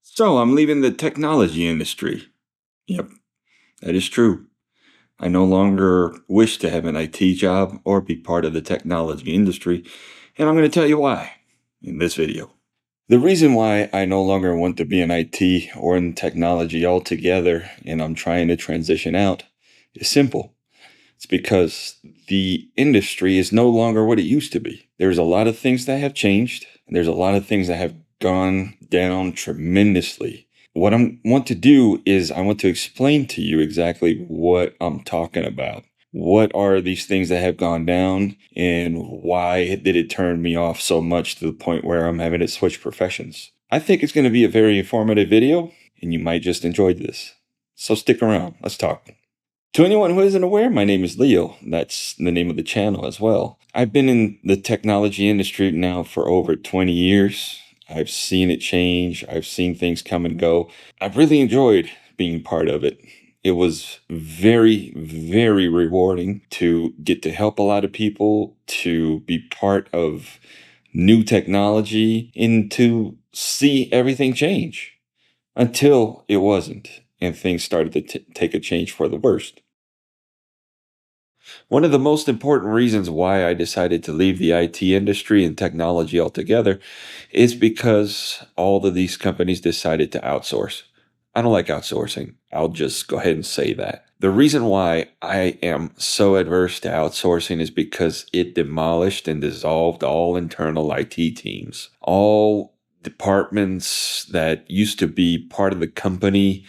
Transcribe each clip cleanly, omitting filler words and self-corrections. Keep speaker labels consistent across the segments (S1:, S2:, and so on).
S1: So I'm leaving the technology industry. Yep, that is true. I no longer wish to have an IT job or be part of the technology industry, and I'm going to tell you why in this video. The reason why I no longer want to be in IT or in technology altogether and I'm trying to transition out is simple. It's because the industry is no longer what it used to be. There's a lot of things that have changed, and there's a lot of things that have gone down tremendously. What I want to do is I want to explain to you exactly what I'm talking about. What are these things that have gone down, and why did it turn me off so much to the point where I'm having to switch professions? I think it's going to be a very informative video, and you might just enjoy this. So stick around. Let's talk. To anyone who isn't aware, my name is Leo. That's the name of the channel as well. I've been in the technology industry now for over 20 years. I've seen it change. I've seen things come and go. I've really enjoyed being part of it. It was very, very rewarding to get to help a lot of people, to be part of new technology, and to see everything change until it wasn't, and things started to take a change for the worst. One of the most important reasons why I decided to leave the IT industry and technology altogether is because all of these companies decided to outsource. I don't like outsourcing. I'll just go ahead and say that. The reason why I am so adverse to outsourcing is because it demolished and dissolved all internal IT teams. All departments that used to be part of the company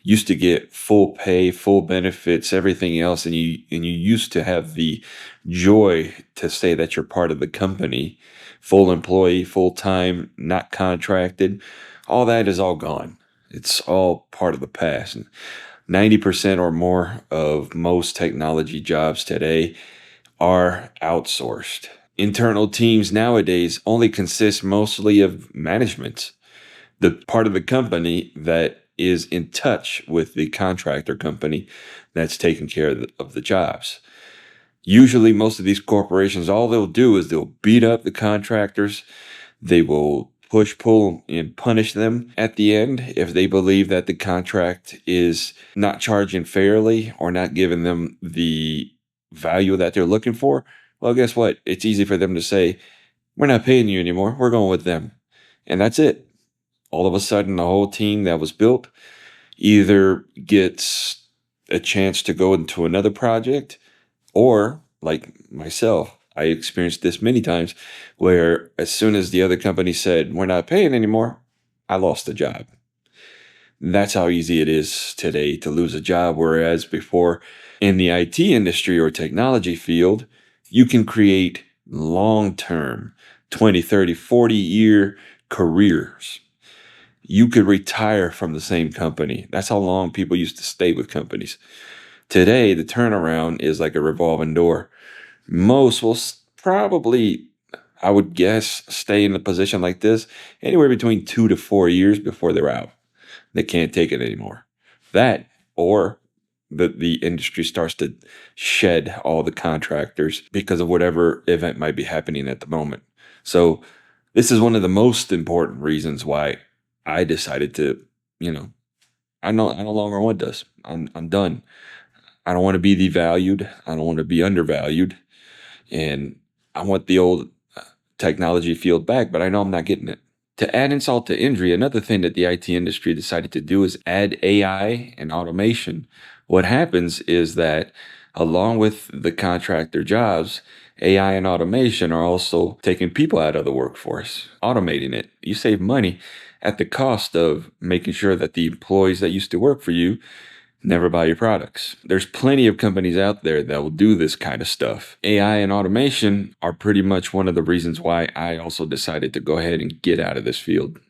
S1: used to get full pay, full benefits, everything else, and you used to have the joy to say that you're part of the company, full employee, full time, not contracted. All that is all gone. It's all part of the past. And 90% or more of most technology jobs today are outsourced. Internal teams nowadays only consist mostly of management, the part of the company that is in touch with the contractor company that's taking care of the jobs. Usually, most of these corporations, all they'll do is they'll beat up the contractors. They will push, pull, and punish them at the end if they believe that the contract is not charging fairly or not giving them the value that they're looking for. Well, guess what? It's easy for them to say, we're not paying you anymore. We're going with them. And that's it. All of a sudden, the whole team that was built either gets a chance to go into another project, or like myself, I experienced this many times where as soon as the other company said, we're not paying anymore, I lost the job. That's how easy it is today to lose a job. Whereas before, in the IT industry or technology field, you can create long term 20, 30, 40-year careers. You could retire from the same company. That's how long people used to stay with companies. Today, the turnaround is like a revolving door. Most will probably, I would guess, stay in a position like this anywhere between 2 to 4 years before they're out. They can't take it anymore. That, or the industry starts to shed all the contractors because of whatever event might be happening at the moment. So this is one of the most important reasons why I decided to, you know, I no longer want this. I'm done. I don't want to be devalued. I don't want to be undervalued. And I want the old technology field back, but I know I'm not getting it. To add insult to injury, another thing that the IT industry decided to do is add AI and automation. What happens is that along with the contractor jobs, AI and automation are also taking people out of the workforce, automating it. You save money at the cost of making sure that the employees that used to work for you never buy your products. There's plenty of companies out there that will do this kind of stuff. AI and automation are pretty much one of the reasons why I also decided to go ahead and get out of this field.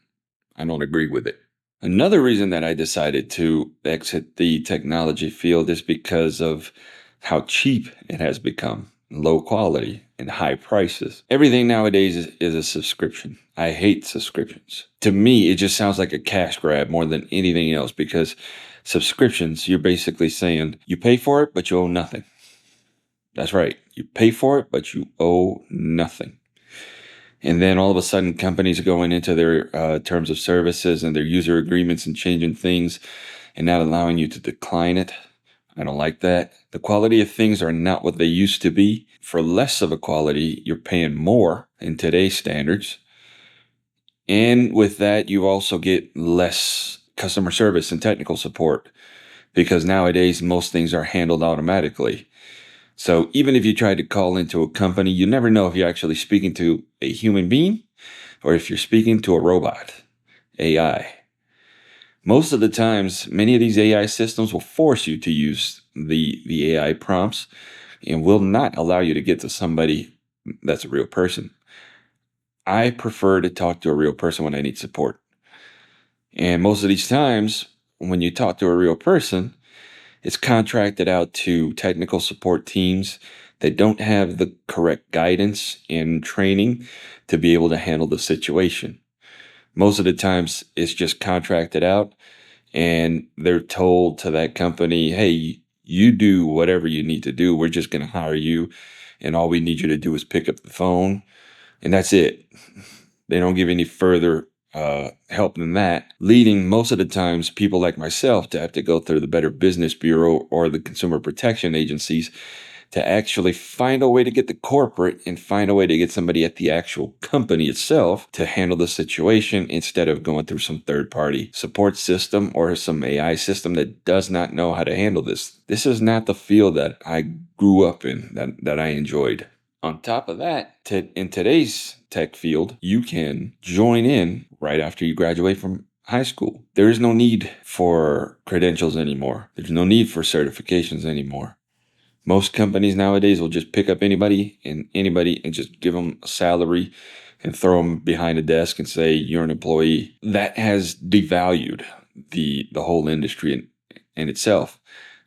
S1: I don't agree with it. Another reason that I decided to exit the technology field is because of how cheap it has become, low quality and high prices. Everything nowadays is a subscription. I hate subscriptions. To me, it just sounds like a cash grab more than anything else, because subscriptions, you're basically saying you pay for it, but you owe nothing. That's right. You pay for it, but you owe nothing. And then all of a sudden, companies are going into their terms of services and their user agreements and changing things and not allowing you to decline it. I don't like that. The quality of things are not what they used to be. For less of a quality, you're paying more in today's standards. And with that, you also get less customer service and technical support because nowadays most things are handled automatically. So even if you try to call into a company, you never know if you're actually speaking to a human being or if you're speaking to a robot, AI. Most of the times, many of these AI systems will force you to use the AI prompts and will not allow you to get to somebody that's a real person. I prefer to talk to a real person when I need support. And most of these times, when you talk to a real person, it's contracted out to technical support teams that don't have the correct guidance and training to be able to handle the situation. Most of the times, it's just contracted out and they're told to that company, hey, you do whatever you need to do. We're just going to hire you. And all we need you to do is pick up the phone. And that's it. They don't give any further help than that, leading most of the times people like myself to have to go through the Better Business Bureau or the Consumer Protection Agencies to actually find a way to get the corporate and find a way to get somebody at the actual company itself to handle the situation instead of going through some third party support system or some AI system that does not know how to handle this. This is not the field that I grew up in, that I enjoyed. On top of that, in today's tech field, you can join in right after you graduate from high school. There is no need for credentials anymore. There's no need for certifications anymore. Most companies nowadays will just pick up anybody and just give them a salary and throw them behind a desk and say you're an employee. That has devalued the whole industry in itself.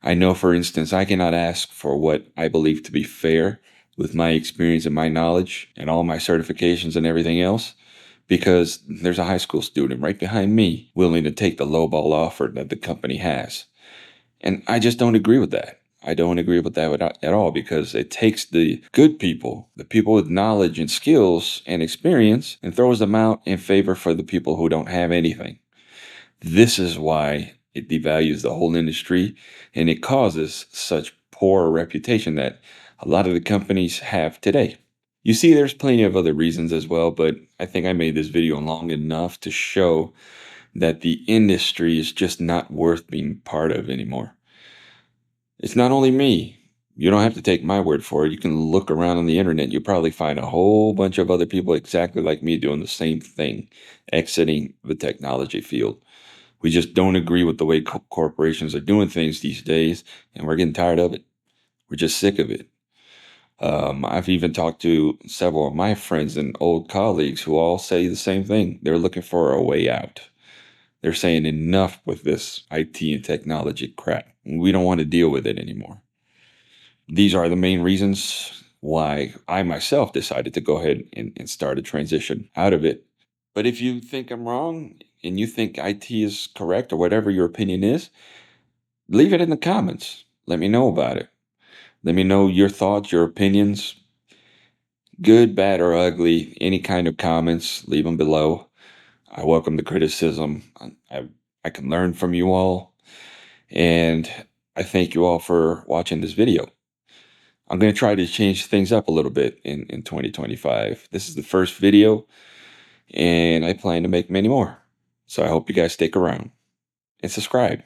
S1: I know, for instance, I cannot ask for what I believe to be fair with my experience and my knowledge and all my certifications and everything else because there's a high school student right behind me willing to take the lowball offer that the company has. And I just don't agree with that. I don't agree with that at all because it takes the good people, the people with knowledge and skills and experience, and throws them out in favor for the people who don't have anything. This is why it devalues the whole industry and it causes such poor reputation that a lot of the companies have today. You see, there's plenty of other reasons as well, but I think I made this video long enough to show that the industry is just not worth being part of anymore. It's not only me. You don't have to take my word for it. You can look around on the internet. You'll probably find a whole bunch of other people exactly like me doing the same thing, exiting the technology field. We just don't agree with the way corporations are doing things these days, and we're getting tired of it. We're just sick of it. I've even talked to several of my friends and old colleagues who all say the same thing. They're looking for a way out. They're saying enough with this IT and technology crap. We don't want to deal with it anymore. These are the main reasons why I myself decided to go ahead and start a transition out of it. But if you think I'm wrong and you think IT is correct or whatever your opinion is, leave it in the comments. Let me know about it. Let me know your thoughts, your opinions, good, bad, or ugly, any kind of comments, leave them below. I welcome the criticism. I can learn from you all. And I thank you all for watching this video. I'm going to try to change things up a little bit in 2025. This is the first video, and I plan to make many more. So I hope you guys stick around and subscribe.